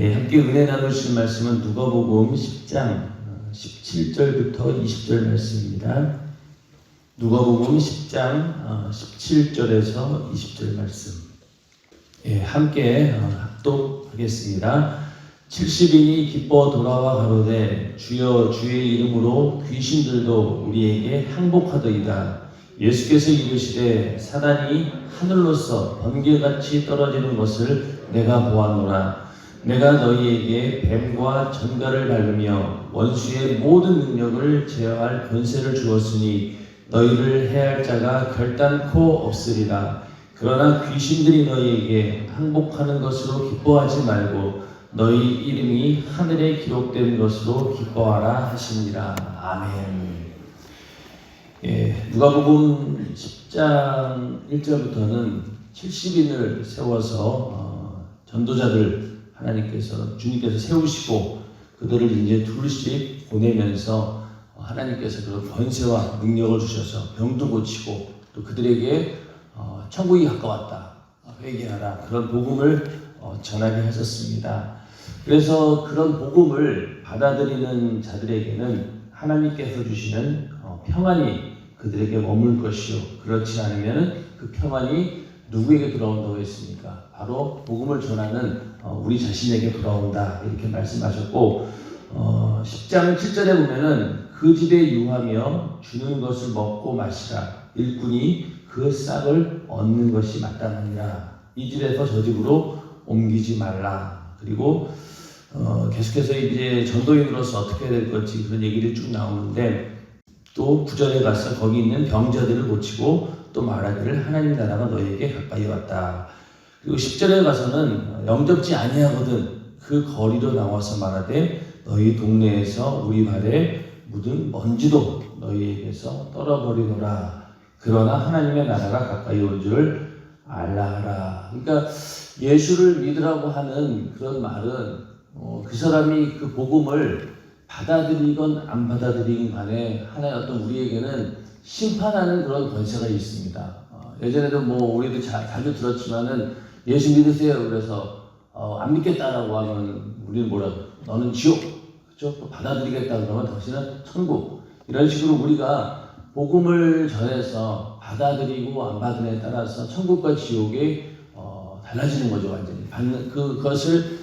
함께 은혜 나누실 말씀은 누가복음 10장 17절부터 20절 말씀입니다. 누가복음 10장 17절에서 20절 말씀. 함께 합독하겠습니다. 70인이 기뻐 돌아와 가로되 주여 주의 이름으로 귀신들도 우리에게 항복하더이다. 예수께서 이르시되 사단이 하늘로서 번개같이 떨어지는 것을 내가 보았노라. 내가 너희에게 뱀과 전갈을 밟으며 원수의 모든 능력을 제어할 권세를 주었으니 너희를 해할 자가 결단코 없으리라. 그러나 귀신들이 너희에게 항복하는 것으로 기뻐하지 말고 너희 이름이 하늘에 기록된 것으로 기뻐하라 하시니라. 아멘. 누가복음 10장 1절부터는 70인을 세워서 전도자들 하나님께서 주님께서 세우시고 그들을 이제 둘씩 보내면서 하나님께서 그런 권세와 능력을 주셔서 병도 고치고 또 그들에게 천국이 가까웠다 회개하라 그런 복음을 전하게 하셨습니다. 그래서 그런 복음을 받아들이는 자들에게는 하나님께서 주시는 평안이 그들에게 머물 것이요 그렇지 않으면 그 평안이 누구에게 돌아온다고 했습니까? 바로 복음을 전하는 우리 자신에게 돌아온다 이렇게 말씀하셨고 10장 7절에 보면은 그 집에 유하며 주는 것을 먹고 마시라 일꾼이 그 싹을 얻는 것이 마땅하니라. 이 집에서 저 집으로 옮기지 말라. 그리고 계속해서 이제 전도인으로서 어떻게 해야 될 건지 그런 얘기들이 쭉 나오는데 또 9절에 가서 거기 있는 병자들을 고치고 또 말하기를 하나님 나라가 너희에게 가까이 왔다. 그리고 10절에 가서는 영접지 아니하거든 그 거리로 나와서 말하되 너희 동네에서 우리 발에 묻은 먼지도 너희에게서 떨어버리노라. 그러나 하나님의 나라가 가까이 온 줄 알라 하라. 그러니까 예수를 믿으라고 하는 그런 말은 그 사람이 그 복음을 받아들이건 안 받아들이건 간에 하나의 어떤 우리에게는 심판하는 그런 권세가 있습니다. 예전에도 우리도 자주 들었지만은 예수 믿으세요. 그래서 안 믿겠다라고 하면 우리는 뭐라고? 너는 지옥. 그렇죠? 또 받아들이겠다 그러면 당신은 천국. 이런 식으로 우리가 복음을 전해서 받아들이고 안 받느냐에 따라서 천국과 지옥이 달라지는 거죠. 완전히 그것을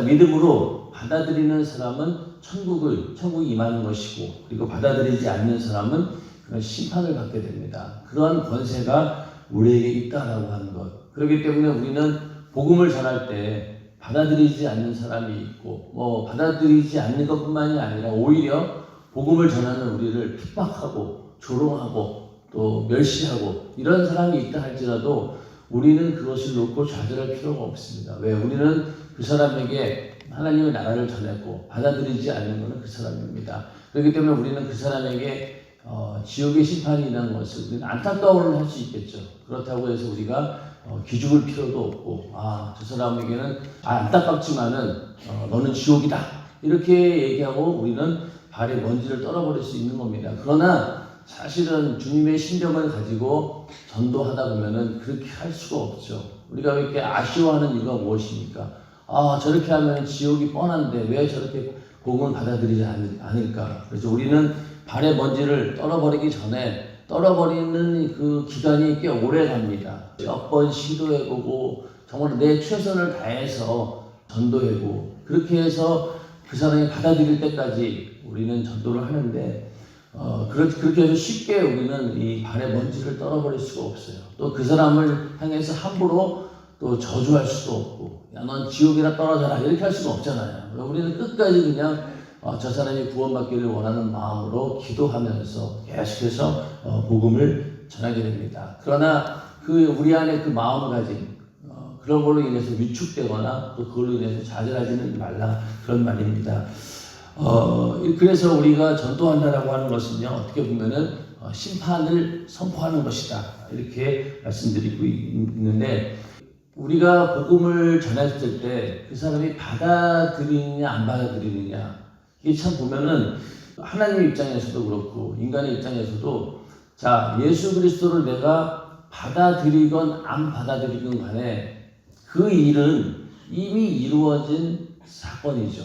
믿음으로 받아들이는 사람은 천국이 임하는 것이고 그리고 받아들이지 않는 사람은 그런 심판을 받게 됩니다. 그러한 권세가 우리에게 있다라고 하는 것. 그렇기 때문에 우리는 복음을 전할 때 받아들이지 않는 사람이 있고 받아들이지 않는 것뿐만이 아니라 오히려 복음을 전하는 우리를 핍박하고 조롱하고 또 멸시하고 이런 사람이 있다 할지라도 우리는 그것을 놓고 좌절할 필요가 없습니다. 왜? 우리는 그 사람에게 하나님의 나라를 전했고 받아들이지 않는 것은 그 사람입니다. 그렇기 때문에 우리는 그 사람에게 지옥의 심판이 있는 것을 우리는 안타까워는 할 수 있겠죠. 그렇다고 해서 우리가 기죽을 필요도 없고 저 사람에게는 안타깝지만은 너는 지옥이다 이렇게 얘기하고 우리는 발에 먼지를 떨어버릴 수 있는 겁니다. 그러나 사실은 주님의 심정을 가지고 전도하다 보면은 그렇게 할 수가 없죠. 우리가 이렇게 아쉬워하는 이유가 무엇입니까? 저렇게 하면 지옥이 뻔한데 왜 저렇게 복음을 받아들이지 않을까? 그래서 우리는 발에 먼지를 떨어버리기 전에 떨어버리는 그 기간이 꽤 오래 갑니다. 몇 번 시도해보고 정말 내 최선을 다해서 전도해보고 그렇게 해서 그 사람이 받아들일 때까지 우리는 전도를 하는데 그렇게 해서 쉽게 우리는 이 발에 먼지를 떨어버릴 수가 없어요. 또 그 사람을 향해서 함부로 또 저주할 수도 없고 야 넌 지옥이나 떨어져라 이렇게 할 수가 없잖아요. 우리는 끝까지 그냥 저 사람이 구원받기를 원하는 마음으로 기도하면서 계속해서 복음을 전하게 됩니다. 그러나 우리 안에 그 마음가짐 그런 걸로 인해서 위축되거나 또 그걸로 인해서 좌절하지는 말라 그런 말입니다. 그래서 우리가 전도한다라고 하는 것은요 어떻게 보면은 심판을 선포하는 것이다 이렇게 말씀드리고 있는데 우리가 복음을 전했을 때 그 사람이 받아들이느냐 안 받아들이느냐 이게 참 보면은 하나님 입장에서도 그렇고 인간의 입장에서도 예수 그리스도를 내가 받아들이건 안 받아들이건 간에 그 일은 이미 이루어진 사건이죠.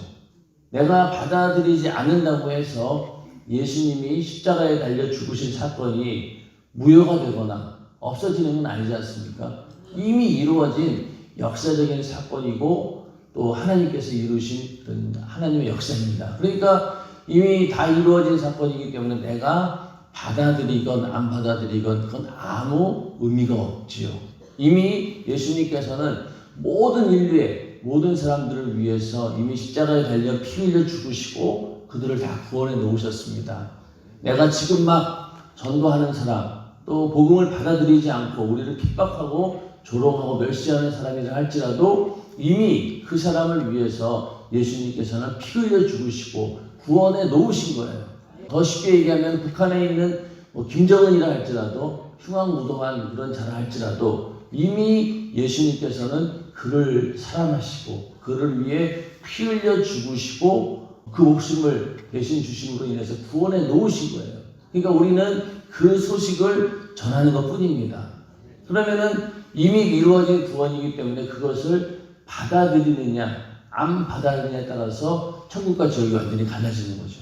내가 받아들이지 않는다고 해서 예수님이 십자가에 달려 죽으신 사건이 무효가 되거나 없어지는 건 아니지 않습니까? 이미 이루어진 역사적인 사건이고 또 하나님께서 이루신 그런 하나님의 역사입니다. 그러니까 이미 다 이루어진 사건이기 때문에 내가 받아들이건 안 받아들이건 그건 아무 의미가 없지요. 이미 예수님께서는 모든 인류의 모든 사람들을 위해서 이미 십자가에 달려 피 흘려 죽으시고 그들을 다 구원해 놓으셨습니다. 내가 지금 막 전도하는 사람 또 복음을 받아들이지 않고 우리를 핍박하고 조롱하고 멸시하는 사람이라 할지라도 이미 그 사람을 위해서 예수님께서는 피 흘려 죽으시고 구원해 놓으신 거예요. 더 쉽게 얘기하면 북한에 있는 김정은이라 할지라도 흉악무도한 그런 자라 할지라도 이미 예수님께서는 그를 사랑하시고 그를 위해 피 흘려 죽으시고 그 목숨을 대신 주심으로 인해서 구원해 놓으신 거예요. 그러니까 우리는 그 소식을 전하는 것 뿐입니다. 그러면은 이미 이루어진 구원이기 때문에 그것을 받아들이느냐 안 받아들이느냐에 따라서 천국과 지옥이 완전히 갈라지는 거죠.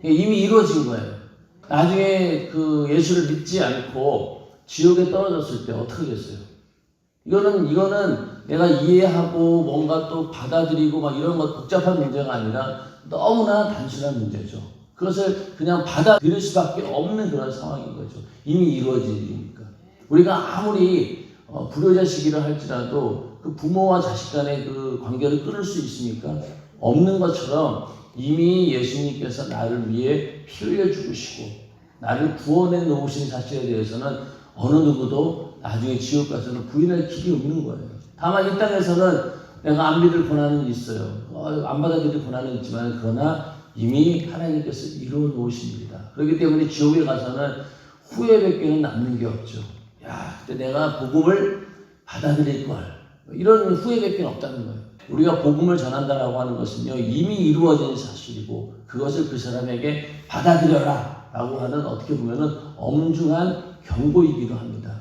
이미 이루어진 거예요. 나중에 그 예수를 믿지 않고 지옥에 떨어졌을 때 어떻게 됐어요? 이거는 내가 이해하고 뭔가 또 받아들이고 막 이런 것 복잡한 문제가 아니라 너무나 단순한 문제죠. 그것을 그냥 받아들일 수밖에 없는 그런 상황인 거죠. 이미 이루어진 일이니까. 우리가 아무리 불효자식이라 할지라도 그 부모와 자식 간의 그 관계를 끊을 수 있습니까? 없는 것처럼 이미 예수님께서 나를 위해 피 흘려 죽으시고 나를 구원해 놓으신 사실에 대해서는 어느 누구도 나중에 지옥 가서는 부인할 길이 없는 거예요. 다만 이 땅에서는 내가 안 믿을 고난은 있어요. 안 받아들일 고난은 있지만 그러나 이미 하나님께서 이루어 놓으십니다. 그렇기 때문에 지옥에 가서는 후회밖에는 남는 게 없죠. 야, 그때 내가 복음을 받아들일 걸. 이런 후회밖에 없다는 거예요. 우리가 복음을 전한다라고 하는 것은요, 이미 이루어진 사실이고 그것을 그 사람에게 받아들여라 라고 하는 어떻게 보면은 엄중한 경고이기도 합니다.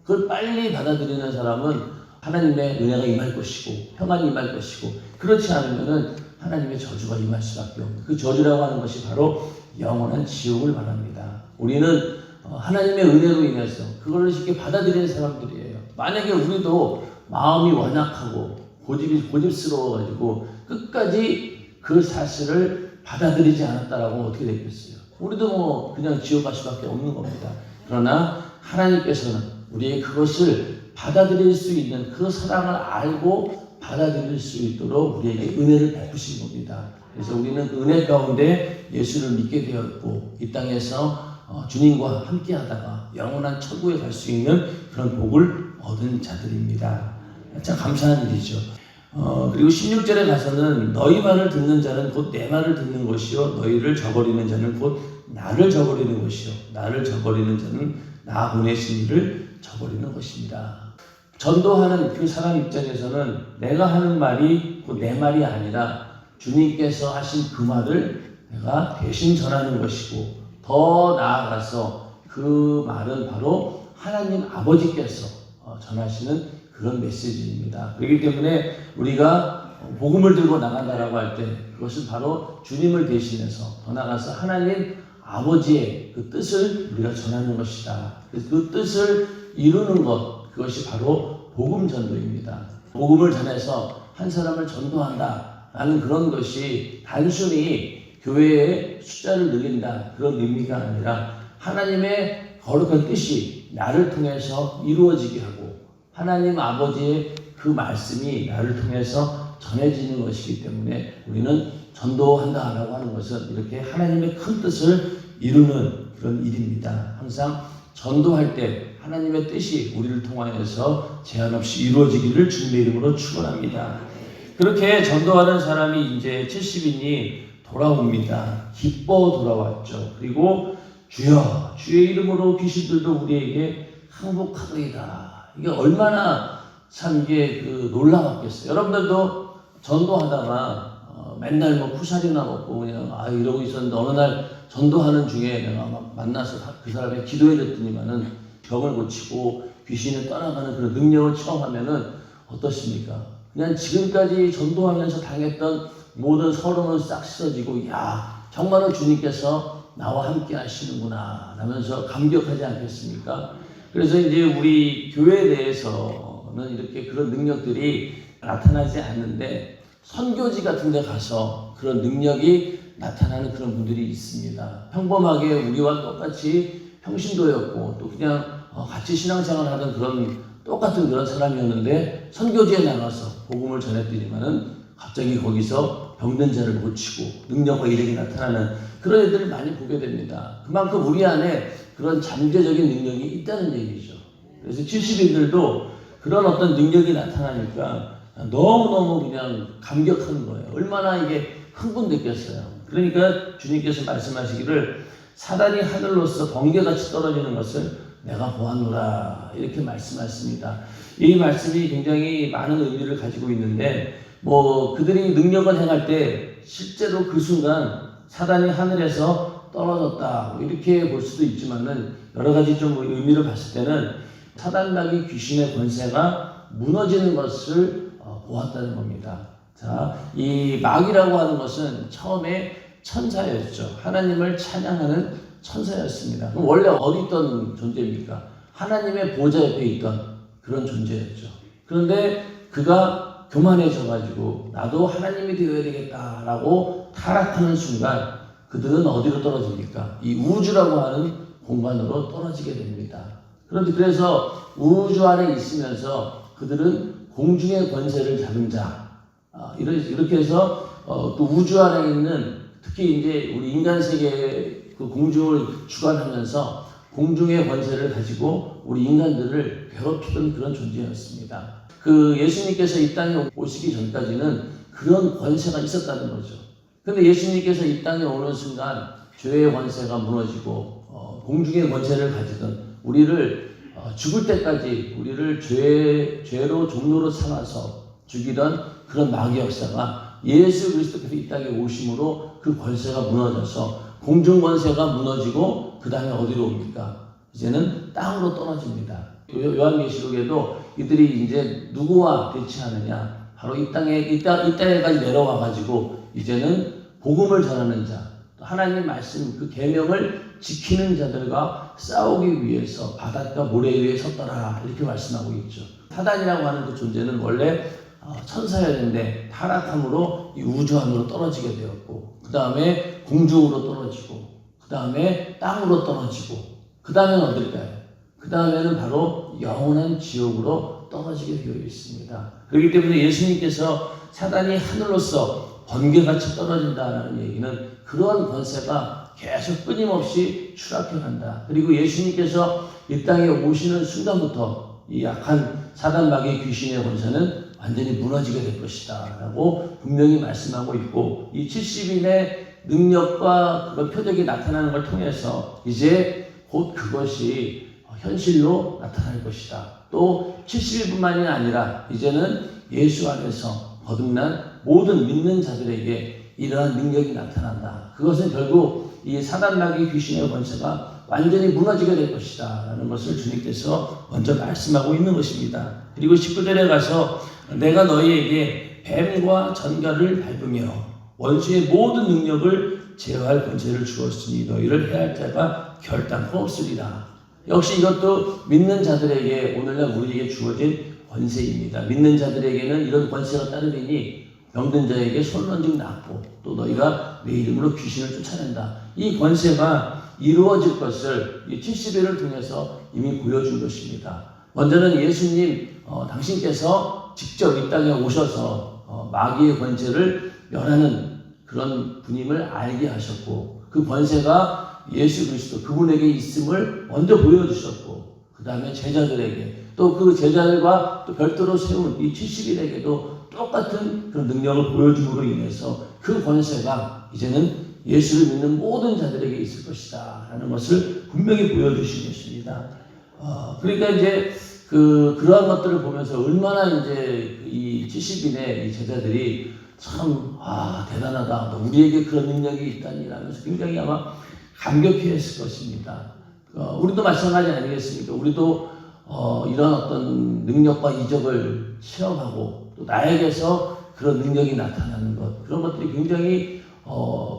그걸 빨리 받아들이는 사람은 하나님의 은혜가 임할 것이고 평안이 임할 것이고 그렇지 않으면은 하나님의 저주가 임할 수밖에 없는 그 저주라고 하는 것이 바로 영원한 지옥을 말합니다. 우리는 하나님의 은혜로 인해서 그걸 쉽게 받아들이는 사람들이에요. 만약에 우리도 마음이 완악하고 고집스러워가지고 끝까지 그 사실을 받아들이지 않았다라고 하면 어떻게 되겠어요? 우리도 그냥 지옥 갈 수밖에 없는 겁니다. 그러나 하나님께서는 우리의 그것을 받아들일 수 있는 그 사랑을 알고 받아들일 수 있도록 우리에게 은혜를 베푸신 겁니다. 그래서 우리는 그 은혜 가운데 예수를 믿게 되었고 이 땅에서 주님과 함께 하다가 영원한 천국에 갈 수 있는 그런 복을 얻은 자들입니다. 참 감사한 일이죠. 그리고 16절에 가서는 너희 말을 듣는 자는 곧 내 말을 듣는 것이요 너희를 저버리는 자는 곧 나를 저버리는 것이요 나를 저버리는 자는 나 보내신 이를 저버리는 것입니다. 전도하는 그 사람 입장에서는 내가 하는 말이 곧 내 말이 아니라 주님께서 하신 그 말을 내가 대신 전하는 것이고 더 나아가서 그 말은 바로 하나님 아버지께서 전하시는 그런 메시지입니다. 그렇기 때문에 우리가 복음을 들고 나간다라고 할 때 그것은 바로 주님을 대신해서 더 나아가서 하나님 아버지의 그 뜻을 우리가 전하는 것이다. 그 뜻을 이루는 것 그것이 바로 복음 전도입니다. 복음을 전해서 한 사람을 전도한다라는 그런 것이 단순히 교회의 숫자를 늘린다 그런 의미가 아니라 하나님의 거룩한 뜻이 나를 통해서 이루어지게 하고 하나님 아버지의 그 말씀이 나를 통해서 전해지는 것이기 때문에 우리는 전도한다라고 하는 것은 이렇게 하나님의 큰 뜻을 이루는 그런 일입니다. 항상 전도할 때 하나님의 뜻이 우리를 통하여서 제한 없이 이루어지기를 주님의 이름으로 축원합니다. 그렇게 전도하는 사람이 이제 70인이 돌아옵니다. 기뻐 돌아왔죠. 그리고 주여 주의 이름으로 귀신들도 우리에게 항복하더이다. 이게 얼마나 참 이게 놀라웠겠어요. 여러분들도 전도하다가 맨날 쿠사리나 먹고 그냥 이러고 있었는데 어느 날 전도하는 중에 내가 막 만나서 그 사람의 기도해 줬더니만은 병을 고치고 귀신을 떠나가는 그런 능력을 체험하면은 어떻습니까? 그냥 지금까지 전도하면서 당했던 모든 서름은 싹 씻어지고 야 정말로 주님께서 나와 함께 하시는구나 하면서 감격하지 않겠습니까? 그래서 이제 우리 교회에 대해서는 이렇게 그런 능력들이 나타나지 않는데 선교지 같은 데 가서 그런 능력이 나타나는 그런 분들이 있습니다. 평범하게 우리와 똑같이 평신도였고 또 그냥 같이 신앙생활 하던 그런 똑같은 그런 사람이었는데 선교지에 나가서 복음을 전했더니만은 갑자기 거기서 병든 자를 고치고 능력과 이력이 나타나는 그런 애들을 많이 보게 됩니다. 그만큼 우리 안에 그런 잠재적인 능력이 있다는 얘기죠. 그래서 70인들도 그런 어떤 능력이 나타나니까 너무너무 그냥 감격하는 거예요. 얼마나 이게 흥분됐겠어요. 그러니까 주님께서 말씀하시기를 사단이 하늘로서 번개같이 떨어지는 것을 내가 보았노라 이렇게 말씀하십니다. 이 말씀이 굉장히 많은 의미를 가지고 있는데 그들이 능력을 행할 때 실제로 그 순간 사단이 하늘에서 떨어졌다 이렇게 볼 수도 있지만은 여러 가지 좀 의미를 봤을 때는 사단마귀 귀신의 권세가 무너지는 것을 보았다는 겁니다. 자, 이 마귀라고 하는 것은 처음에 천사였죠. 하나님을 찬양하는 천사였습니다. 그럼 원래 어디 있던 존재입니까? 하나님의 보좌 옆에 있던 그런 존재였죠. 그런데 그가 교만해져가지고 나도 하나님이 되어야 되겠다라고 타락하는 순간 그들은 어디로 떨어집니까? 이 우주라고 하는 공간으로 떨어지게 됩니다. 그런데 그래서 우주 안에 있으면서 그들은 공중의 권세를 잡은 자, 이렇게 해서 또 우주 안에 있는 특히 이제 우리 인간 세계의 그 공중을 주관하면서 공중의 권세를 가지고 우리 인간들을 괴롭히던 그런 존재였습니다. 그 예수님께서 이 땅에 오시기 전까지는 그런 권세가 있었다는 거죠. 근데 예수님께서 이 땅에 오는 순간 죄의 권세가 무너지고 공중의 권세를 가지던 우리를 죽을 때까지 우리를 죄로 종로로 삼아서 죽이던 그런 마귀 역사가 예수 그리스도께서 이 땅에 오심으로 그 권세가 무너져서 공중 권세가 무너지고 그 다음에 어디로 옵니까? 이제는 땅으로 떨어집니다. 요한계시록에도 이들이 이제 누구와 대치하느냐? 바로 이 땅에까지 내려와 가지고 이제는 복음을 전하는 자, 하나님 말씀 그 계명을 지키는 자들과 싸우기 위해서 바닷가 모래 위에 섰더라 이렇게 말씀하고 있죠. 사단이라고 하는 그 존재는 원래 천사였는데 타락함으로 이 우주 안으로 떨어지게 되었고 그 다음에 공중으로 떨어지고 그 다음에 땅으로 떨어지고 그 다음에는 어딜까요? 그 다음에는 바로 영원한 지옥으로 떨어지게 되어 있습니다. 그렇기 때문에 예수님께서 사단이 하늘로서 번개같이 떨어진다는 얘기는 그러한 권세가 계속 끊임없이 추락해간다. 그리고 예수님께서 이 땅에 오시는 순간부터 이 약한 사단 마귀 귀신의 권세는 완전히 무너지게 될 것이다 라고 분명히 말씀하고 있고 이 70인의 능력과 그런 표적이 나타나는 걸 통해서 이제 곧 그것이 현실로 나타날 것이다. 또 70일뿐만이 아니라 이제는 예수 안에서 거듭난 모든 믿는 자들에게 이러한 능력이 나타난다. 그것은 결국 이 사단마귀 귀신의 권세가 완전히 무너지게 될 것이다 라는 것을 주님께서 먼저 말씀하고 있는 것입니다. 그리고 19절에 가서 내가 너희에게 뱀과 전갈을 밟으며 원수의 모든 능력을 제어할 권세를 주었으니 너희를 해할 자가 결단코 없으리라. 역시 이것도 믿는 자들에게 오늘날 우리에게 주어진 권세입니다. 믿는 자들에게는 이런 권세가 따르리니 병든 자에게 손 얹음 낫고 또 너희가 내 이름으로 귀신을 쫓아낸다. 이 권세가 이루어질 것을 이 70일을 통해서 이미 보여준 것입니다. 먼저는 예수님 당신께서 직접 이 땅에 오셔서 마귀의 권세를 멸하는 그런 분임을 알게 하셨고 그 권세가 예수 그리스도 그분에게 있음을 먼저 보여주셨고 그 다음에 제자들에게 또 그 제자들과 또 별도로 세운 이 70일에게도 똑같은 그런 능력을 보여줌으로 인해서 그 권세가 이제는 예수를 믿는 모든 자들에게 있을 것이다 라는 것을 분명히 보여주신 것입니다. 그러니까 이제 그러한 것들을 보면서 얼마나 이제 이 70인의 이 제자들이 참 대단하다 우리에게 그런 능력이 있다니 라면서 굉장히 아마 감격해했을 것입니다. 우리도 마찬가지 아니겠습니까? 우리도 이런 어떤 능력과 이적을 체험하고 또 나에게서 그런 능력이 나타나는 것, 그런 것들이 굉장히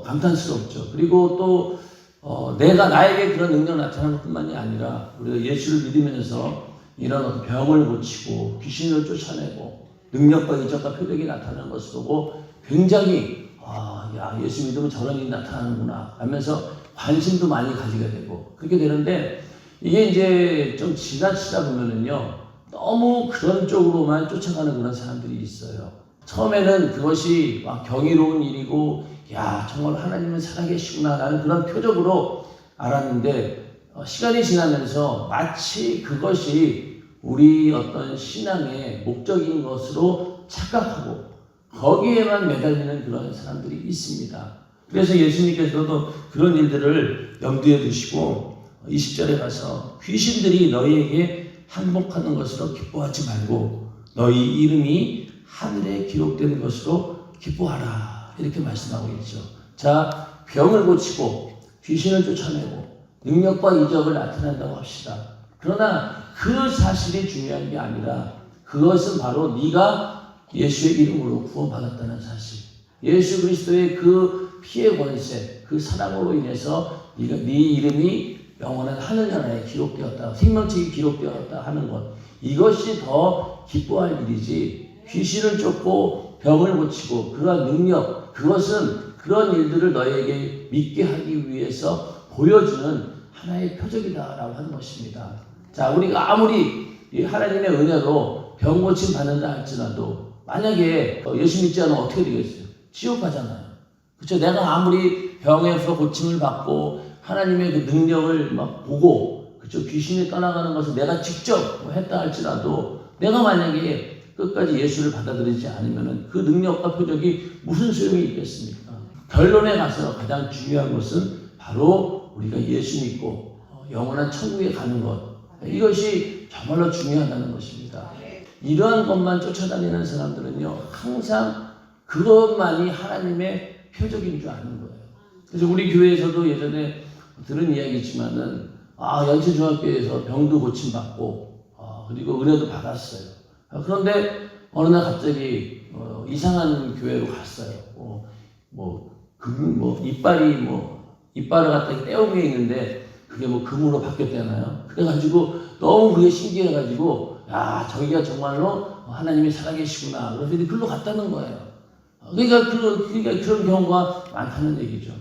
감탄스럽죠. 그리고 또 내가 나에게 그런 능력 나타나는 것뿐만이 아니라 우리가 예수를 믿으면서 이런 어떤 병을 고치고 귀신을 쫓아내고 능력과 이적과 표적이 나타나는 것을 보고 굉장히 야, 예수 믿으면 저런 일이 나타나는구나 하면서 관심도 많이 가지게 되고 그렇게 되는데, 이게 이제 좀 지나치다 보면은요 너무 그런 쪽으로만 쫓아가는 그런 사람들이 있어요. 처음에는 그것이 경이로운 일이고 야, 정말 하나님은 살아계시구나 라는 그런 표적으로 알았는데, 시간이 지나면서 마치 그것이 우리 어떤 신앙의 목적인 것으로 착각하고 거기에만 매달리는 그런 사람들이 있습니다. 그래서 예수님께서도 그런 일들을 염두에 두시고 20절에 가서 귀신들이 너희에게 항복하는 것으로 기뻐하지 말고 너희 이름이 하늘에 기록된 것으로 기뻐하라, 이렇게 말씀하고 있죠. 자, 병을 고치고 귀신을 쫓아내고 능력과 이적을 나타낸다고 합시다. 그러나 그 사실이 중요한 게 아니라 그것은 바로 네가 예수의 이름으로 구원받았다는 사실, 예수 그리스도의 그 피의 권세, 그 사랑으로 인해서 네 이름이 영원한 하늘나라에 기록되었다, 생명책이 기록되었다 하는 것, 이것이 더 기뻐할 일이지 귀신을 쫓고 병을 고치고 그러한 능력, 그것은 그런 일들을 너에게 믿게 하기 위해서 보여주는 하나의 표적이다라고 하는 것입니다. 자, 우리가 아무리 하나님의 은혜로 병 고침 받는다 할지라도 만약에 예수 믿지 않으면 어떻게 되겠어요? 지옥 가잖아요. 그렇죠? 내가 아무리 병에서 고침을 받고 하나님의 그 능력을 막 보고, 그렇죠? 귀신이 떠나가는 것을 내가 직접 했다 할지라도 내가 만약에 끝까지 예수를 받아들이지 않으면 그 능력과 표적이 무슨 소용이 있겠습니까? 결론에 가서 가장 중요한 것은 바로 우리가 예수 믿고 영원한 천국에 가는 것, 이것이 정말로 중요하다는 것입니다. 이러한 것만 쫓아다니는 사람들은요 항상 그것만이 하나님의 표적인 줄 아는 거예요. 그래서 우리 교회에서도 예전에 들은 이야기지만은 연세중학교에서 병도 고침받고 그리고 은혜도 받았어요. 그런데 어느 날 갑자기 이상한 교회로 갔어요. 이빨을 갖다 떼온 게 있는데 그게 금으로 바뀌었대나요? 그래가지고 너무 그게 신기해가지고 야, 저기가 정말로 하나님이 살아계시구나. 그래서 글로 갔다는 거예요. 그러니까 그런 경우가 많다는 얘기죠.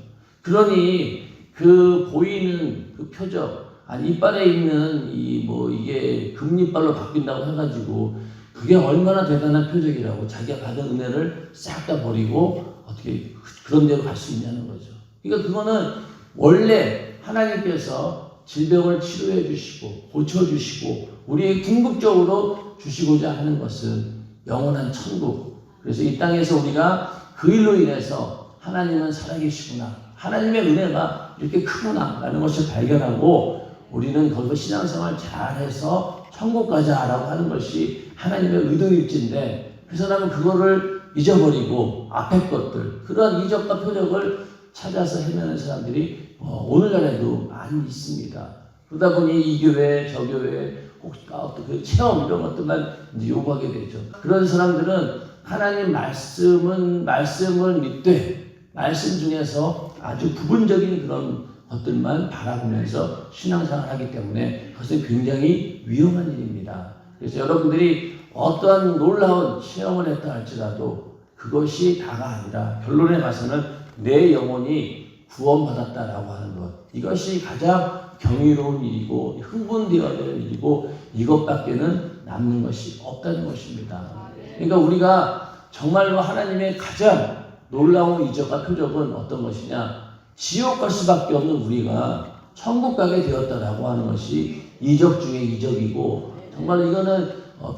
그러니 그 보이는 그 표적, 이빨에 있는 이게 금이빨로 바뀐다고 해가지고 그게 얼마나 대단한 표적이라고 자기가 받은 은혜를 싹 다 버리고 어떻게 그런 데로 갈 수 있냐는 거죠. 그러니까 그거는 원래 하나님께서 질병을 치료해 주시고 고쳐주시고 우리의 궁극적으로 주시고자 하는 것은 영원한 천국. 그래서 이 땅에서 우리가 그 일로 인해서 하나님은 살아계시구나, 하나님의 은혜가 이렇게 크구나 라는 것을 발견하고 우리는 거기서 신앙생활 잘해서 천국 가자라고 하는 것이 하나님의 의도일진데, 그래서 나는 그거를 잊어버리고 앞에 것들, 그런 이적과 표적을 찾아서 헤매는 사람들이 오늘날에도 많이 있습니다. 그러다 보니 이 교회, 저 교회, 혹시 어떤 그 체험 이런 것들만 요구하게 되죠. 그런 사람들은 하나님 말씀을 믿되 말씀 중에서 아주 부분적인 그런 것들만 바라보면서 신앙생활하기 때문에 그것은 굉장히 위험한 일입니다. 그래서 여러분들이 어떠한 놀라운 시험을 했다 할지라도 그것이 다가 아니라 결론에 가서는 내 영혼이 구원받았다라고 하는 것, 이것이 가장 경이로운 일이고 흥분되어야 되는 일이고 이것밖에는 남는 것이 없다는 것입니다. 그러니까 우리가 정말로 하나님의 가장 놀라운 이적과 표적은 어떤 것이냐, 지옥 갈 수밖에 없는 우리가 천국 가게 되었다라고 하는 것이 이적 중에 이적이고 정말 이거는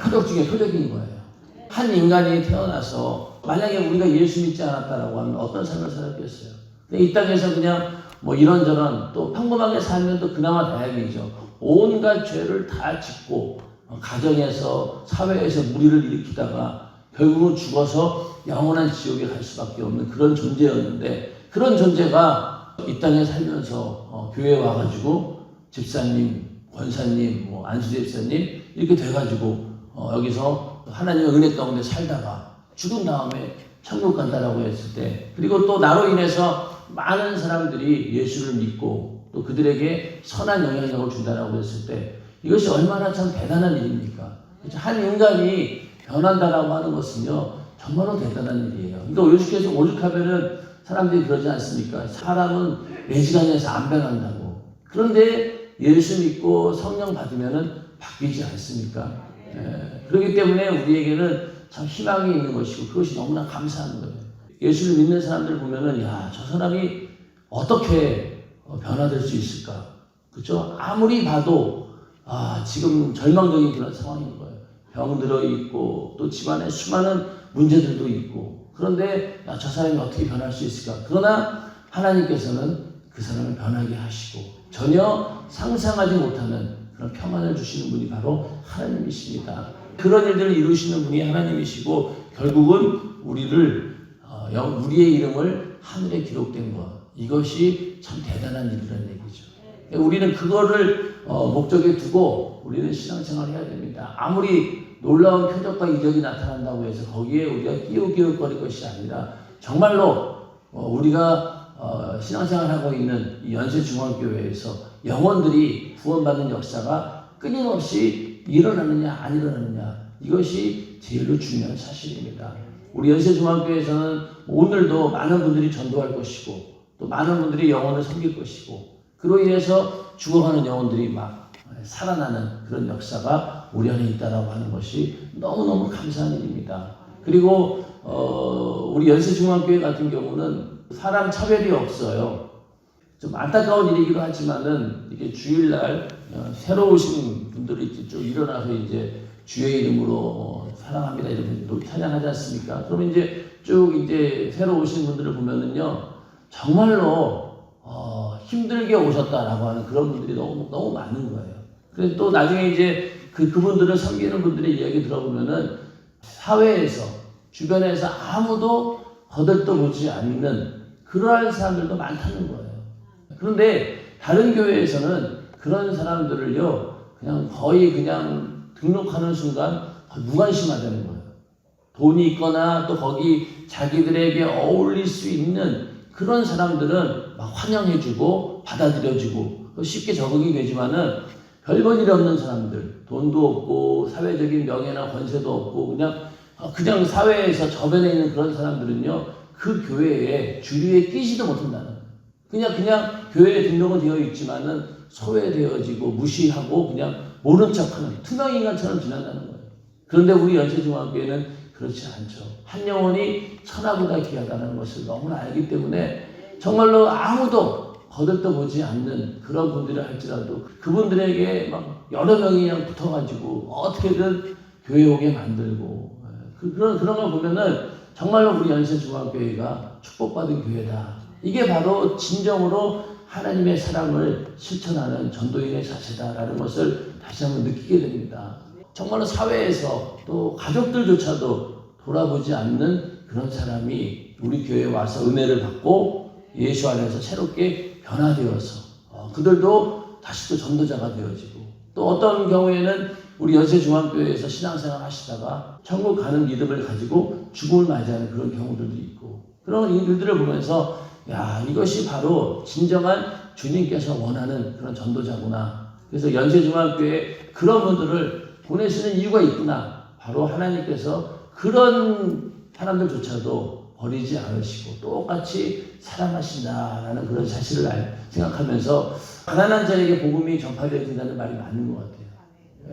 표적 중에 표적인 거예요. 한 인간이 태어나서 만약에 우리가 예수 믿지 않았다라고 하면 어떤 삶을 살았겠어요? 이 땅에서 그냥 이런저런 또 평범하게 살면 또 그나마 다행이죠. 온갖 죄를 다 짓고 가정에서 사회에서 무리를 일으키다가 결국은 죽어서 영원한 지옥에 갈 수밖에 없는 그런 존재였는데, 그런 존재가 이 땅에 살면서 교회에 와가지고 집사님, 권사님, 안수제 집사님 이렇게 돼가지고 여기서 하나님의 은혜 가운데 살다가 죽은 다음에 천국 간다라고 했을 때, 그리고 또 나로 인해서 많은 사람들이 예수를 믿고 또 그들에게 선한 영향력을 준다라고 했을 때 이것이 얼마나 참 대단한 일입니까? 한 인간이 변한다라고 하는 것은요 정말로 대단한 일이에요. 그러니까 오죽하면은 사람들이 그러지 않습니까? 사람은 매지간에서 안 변한다고. 그런데 예수 믿고 성령 받으면은 바뀌지 않습니까? 그렇기 때문에 우리에게는 참 희망이 있는 것이고 그것이 너무나 감사한 거예요. 예수를 믿는 사람들 보면은 야, 저 사람이 어떻게 변화될 수 있을까? 그렇죠? 아무리 봐도 지금 절망적인 그런 상황인 거예요. 병들어 있고 또 집안에 수많은 문제들도 있고 그런데 저 사람이 어떻게 변할 수 있을까? 그러나 하나님께서는 그 사람을 변하게 하시고 전혀 상상하지 못하는 그런 평안을 주시는 분이 바로 하나님이십니다. 그런 일들을 이루시는 분이 하나님이시고 결국은 우리의 이름을 하늘에 기록된 것, 이것이 참 대단한 일이라는 얘기죠. 우리는 그거를 목적에 두고 우리는 신앙생활을 해야 됩니다. 아무리 놀라운 표적과 이적이 나타난다고 해서 거기에 우리가 끼우끼우거릴 것이 아니라 정말로 우리가 신앙생활하고 있는 이 연세중앙교회에서 영혼들이 구원받는 역사가 끊임없이 일어나느냐 안 일어나느냐, 이것이 제일로 중요한 사실입니다. 우리 연세중앙교회에서는 오늘도 많은 분들이 전도할 것이고 또 많은 분들이 영혼을 섬길 것이고 그로 인해서 죽어가는 영혼들이 막 살아나는 그런 역사가 우리 안에 있다라고 하는 것이 너무너무 감사한 일입니다. 그리고 우리 연세중앙교회 같은 경우는 사람 차별이 없어요. 좀 안타까운 일이기도 하지만은 이게 주일날 새로 오신 분들이 이렇게 쭉 일어나서 이제 주의 이름으로 사랑합니다 이러면 찬양하지 않습니까? 그러면 이제 쭉 이제 새로 오신 분들을 보면은요 정말로 힘들게 오셨다라고 하는 그런 분들이 너무 많은 거예요. 그래서 또 나중에 이제 그분들을 섬기는 분들의 이야기 들어보면은 사회에서 주변에서 아무도 거들떠보지 않는 그러한 사람들도 많다는 거예요. 그런데 다른 교회에서는 그런 사람들을요 그냥 거의 그냥 등록하는 순간 무관심하다는 거예요. 돈이 있거나 또 거기 자기들에게 어울릴 수 있는 그런 사람들은 막 환영해주고 받아들여주고 쉽게 적응이 되지만은 별볼일 없는 사람들, 돈도 없고 사회적인 명예나 권세도 없고 그냥 사회에서 저변에 있는 그런 사람들은요 그 교회에 주류에 끼지도 못한다는 거예요. 그냥 교회에 등록은 되어 있지만은 소외되어지고 무시하고 그냥 모른 척하는 투명인간처럼 지낸다는 거예요. 그런데 우리 연세중앙교회는 그렇지 않죠. 한 영혼이 천하보다 귀하다는 것을 너무나 알기 때문에 정말로 아무도 거들떠보지 않는 그런 분들을 할지라도 그분들에게 막 여러 명이 그냥 붙어가지고 어떻게든 교회 오게 만들고 그런 걸 보면은 정말로 우리 연세중앙교회가 축복받은 교회다. 이게 바로 진정으로 하나님의 사랑을 실천하는 전도인의 자세다라는 것을 다시 한번 느끼게 됩니다. 정말로 사회에서 또 가족들조차도 돌아보지 않는 그런 사람이 우리 교회에 와서 은혜를 받고 예수 안에서 새롭게 변화되어서 그들도 다시 또 전도자가 되어지고 또 어떤 경우에는 우리 연세중앙교회에서 신앙생활 하시다가 천국 가는 믿음을 가지고 죽음을 맞이하는 그런 경우들도 있고 그런 일들을 보면서 야, 이것이 바로 진정한 주님께서 원하는 그런 전도자구나. 그래서 연세중앙교회 그런 분들을 보내시는 이유가 있구나. 바로 하나님께서 그런 사람들조차도 버리지 않으시고 똑같이 사랑하신다라는 그런 사실을 생각하면서 가난한 자에게 복음이 전파되어진다는 말이 맞는 것 같아요.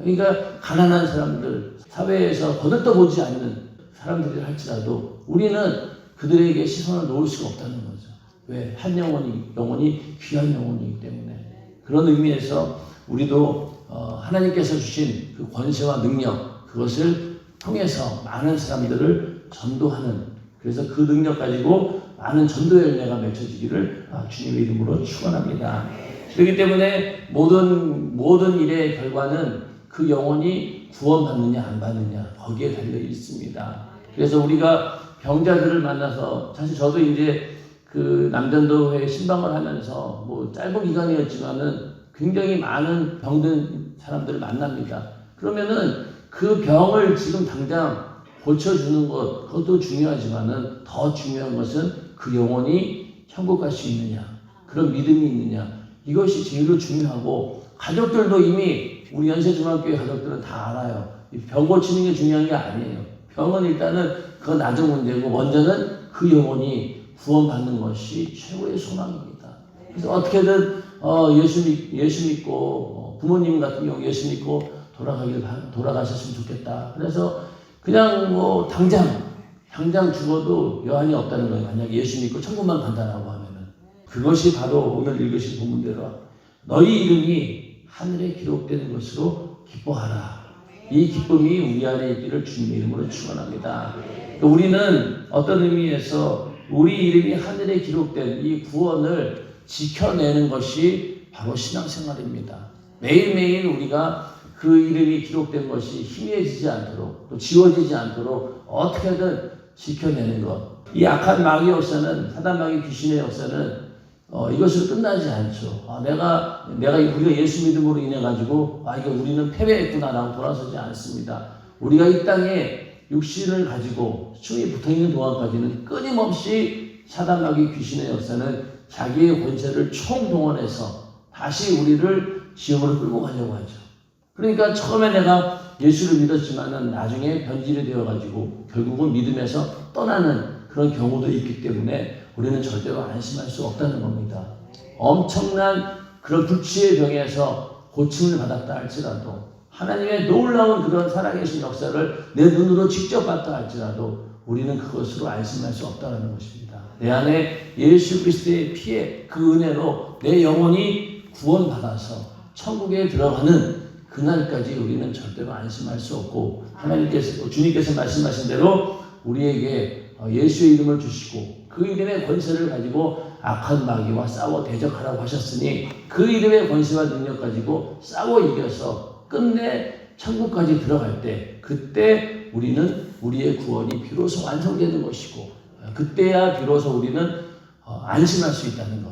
그러니까 가난한 사람들, 사회에서 거들떠보지 않는 사람들이 할지라도 우리는 그들에게 시선을 놓을 수가 없다는 거죠. 왜? 한 영혼이 귀한 영혼이기 때문에. 그런 의미에서 우리도 하나님께서 주신 그 권세와 능력, 그것을 통해서 많은 사람들을 전도하는, 그래서 그 능력 가지고 많은 전도 열매가 맺혀지기를 주님의 이름으로 축원합니다. 그렇기 때문에 모든 일의 결과는 그 영혼이 구원받느냐 안 받느냐 거기에 달려 있습니다. 그래서 우리가 병자들을 만나서, 사실 저도 이제 그 남전도회 신방을 하면서 뭐 짧은 기간이었지만은 굉장히 많은 병든 사람들을 만납니다. 그러면은 그 병을 지금 당장 고쳐주는 것, 그것도 중요하지만은 더 중요한 것은 그 영혼이 천국 갈 수 있느냐, 그런 믿음이 있느냐, 이것이 제일로 중요하고, 가족들도 이미 우리 연세중앙교회 가족들은 다 알아요. 병 고치는 게 중요한 게 아니에요. 병은 일단은 그건 나중 문제고, 먼저는 그 영혼이 구원받는 것이 최고의 소망입니다. 그래서 어떻게든 예수 믿고 부모님 같은 경우 예수 믿고 돌아가셨으면 좋겠다. 그래서 그냥 뭐 당장 죽어도 여한이 없다는 거예요. 만약 예수 믿고 천국만 간다라고 하면은, 그것이 바로 오늘 읽으신 본문대로 너희 이름이 하늘에 기록되는 것으로 기뻐하라. 이 기쁨이 우리 안에 있기를 주님의 이름으로 축원합니다. 우리는 어떤 의미에서 우리 이름이 하늘에 기록된 이 구원을 지켜내는 것이 바로 신앙생활입니다. 매일매일 우리가 그 이름이 기록된 것이 희미해지지 않도록, 또 지워지지 않도록 어떻게든 지켜내는 것. 이 악한 마귀의 역사는, 사단 마귀 귀신의 역사는 이것으로 끝나지 않죠. 우리가 예수 믿음으로 인해 가지고 이거 우리는 패배했구나라고 돌아서지 않습니다. 우리가 이 땅에 육신을 가지고 숨이 붙어있는 동안까지는 끊임없이 사단 마귀 귀신의 역사는 자기의 권세를 총동원해서 다시 우리를 지옥으로 끌고 가려고 하죠. 그러니까 처음에 내가 예수를 믿었지만은 나중에 변질이 되어가지고 결국은 믿음에서 떠나는 그런 경우도 있기 때문에 우리는 절대로 안심할 수 없다는 겁니다. 엄청난 그런 불치의 병에서 고침을 받았다 할지라도, 하나님의 놀라운 그런 살아계신 역사를 내 눈으로 직접 봤다 할지라도 우리는 그것으로 안심할 수 없다는 것입니다. 내 안에 예수 그리스도의 피의 그 은혜로 내 영혼이 구원받아서 천국에 들어가는 그날까지 우리는 절대로 안심할 수 없고, 주님께서 말씀하신 대로 우리에게 예수의 이름을 주시고 그 이름의 권세를 가지고 악한 마귀와 싸워 대적하라고 하셨으니, 그 이름의 권세와 능력 가지고 싸워 이겨서 끝내 천국까지 들어갈 때, 그때 우리는 우리의 구원이 비로소 완성되는 것이고, 그때야 비로소 우리는 안심할 수 있다는 것.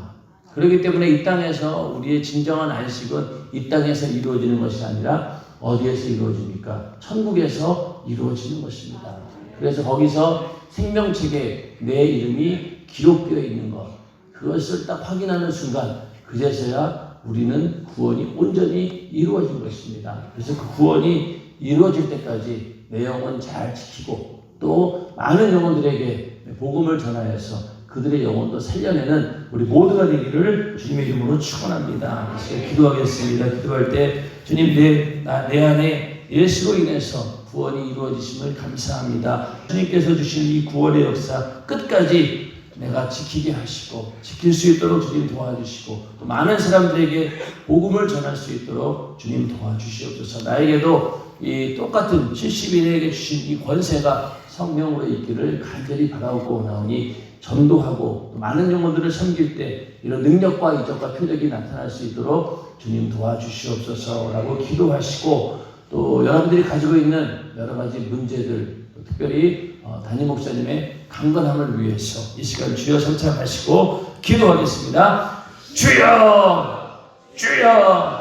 그렇기 때문에 이 땅에서 우리의 진정한 안식은 이 땅에서 이루어지는 것이 아니라 어디에서 이루어집니까? 천국에서 이루어지는 것입니다. 그래서 거기서 생명책에 내 이름이 기록되어 있는 것, 그것을 딱 확인하는 순간 그제서야 우리는 구원이 온전히 이루어진 것입니다. 그래서 그 구원이 이루어질 때까지 내 영혼 잘 지키고, 또 많은 영혼들에게 복음을 전하여서 그들의 영혼도 살려내는 우리 모두가 되기를 주님의 이름으로 축원합니다. 그래서 기도하겠습니다. 기도할 때 주님, 내 안에 예수로 인해서 구원이 이루어지심을 감사합니다. 주님께서 주신 이 구원의 역사 끝까지 내가 지키게 하시고, 지킬 수 있도록 주님 도와주시고, 또 많은 사람들에게 복음을 전할 수 있도록 주님 도와주시옵소서. 나에게도 이 똑같은 70인에게 주신 이 권세가 성령으로 있기를 간절히 바라고 나오니, 전도하고 또 많은 영혼들을 섬길 때 이런 능력과 이적과 표적이 나타날 수 있도록 주님 도와주시옵소서라고 기도하시고, 또 여러분들이 가지고 있는 여러 가지 문제들, 특별히 담임 목사님의 강건함을 위해서 이 시간 주여 성찬하시고 기도하겠습니다. 주여, 주여,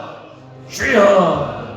주여.